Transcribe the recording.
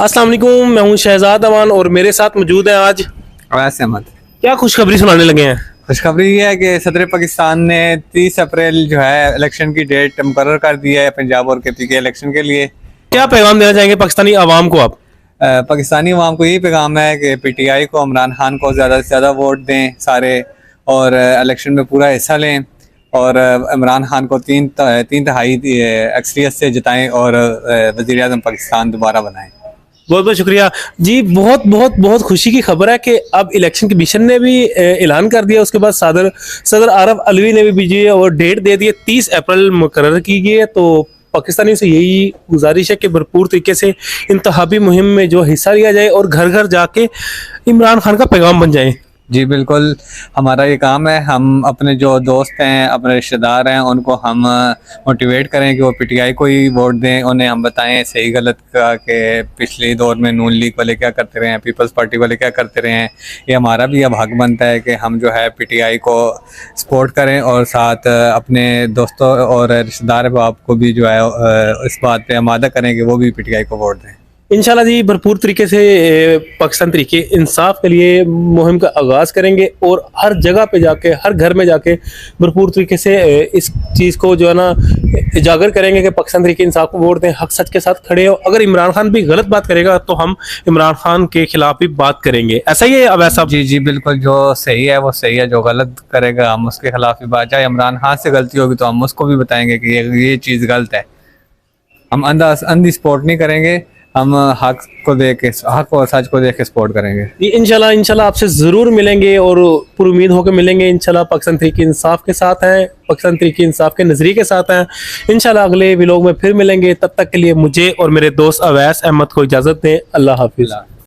अस्सलाम वालेकुम, मैं हूं शहजाद अमान और मेरे साथ मौजूद हैं आज। अवैस अहमद। क्या खुशखबरी सुनाने लगे हैं? खुशखबरी ये है कि सदर पाकिस्तान ने 30 अप्रैल जो है इलेक्शन की डेट मुकर्रर कर दी है पंजाब और केपी के इलेक्शन के लिए। क्या पैगाम देना चाहेंगे पाकिस्तानी आवाम को आप? पाकिस्तानी अवाम को यही पैगाम है कि पीटीआई को, इमरान खान को ज़्यादा से ज़्यादा वोट दें सारे, और इलेक्शन में पूरा हिस्सा लें और इमरान खान को तीन तिहाई अक्सरियत से जिताएं और वज़ीर आज़म पाकिस्तान दोबारा बनाएं। बहुत बहुत शुक्रिया जी। बहुत बहुत बहुत खुशी की खबर है कि अब इलेक्शन कमीशन ने भी ऐलान कर दिया। उसके बाद सदर आरफ अलवी ने भी बीजी और डेट दे दी है, 30 अप्रैल मुकर्रर की गई है। तो पाकिस्तानियों से यही गुजारिश है कि भरपूर तरीके से इंतखाबी मुहिम में जो हिस्सा लिया जाए और घर घर जाके इमरान खान का पैगाम बन जाए। जी बिल्कुल, हमारा ये काम है। हम अपने जो दोस्त हैं, अपने रिश्तेदार हैं, उनको हम मोटिवेट करें कि वो पीटीआई को ही वोट दें। उन्हें हम बताएं सही गलत का, कि पिछले दौर में नून लीग वाले क्या करते रहे हैं, पीपल्स पार्टी वाले क्या करते रहे हैं। ये हमारा भी अब हक बनता है कि हम जो है पीटीआई को सपोर्ट करें और साथ अपने दोस्तों और रिश्तेदार बाप को भी जो है इस बात पर आमादा करें कि वो भी पीटीआई को वोट दें। इंशाल्लाह जी भरपूर तरीके से पाकिस्तान तरीके इंसाफ के लिए मुहिम का आगाज़ करेंगे और हर जगह पे जाके, हर घर में जाके भरपूर तरीके से इस चीज़ को जो है ना उजागर करेंगे कि पाकिस्तान तरीके इंसाफ को वोट दें, हक सच के साथ खड़े हो। अगर इमरान खान भी गलत बात करेगा तो हम इमरान खान के खिलाफ भी बात करेंगे। ऐसा ही है अवैस साहब? जी जी बिल्कुल, जो सही है वो सही है, जो गलत करेगा हम उसके खिलाफ भी बात। चाहे इमरान खान से गलती होगी तो हम उसको भी बताएंगे कि ये चीज़ गलत है। हम अंधी सपोर्ट नहीं करेंगे, हम हक को देख के, हक और सच को देख के सपोर्ट करेंगे। इंशाल्लाह आपसे ज़रूर मिलेंगे और पूरी उम्मीद होकर मिलेंगे। इंशाल्लाह पाकिस्तान तरीके इंसाफ के साथ हैं, पाकिस्तान तरीके इंसाफ के नज़रिए के साथ हैं। इंशाल्लाह अगले व्लॉग में फिर मिलेंगे। तब तक के लिए मुझे और मेरे दोस्त अवैस अहमद को इजाज़त दें। अल्लाह हाफिज़।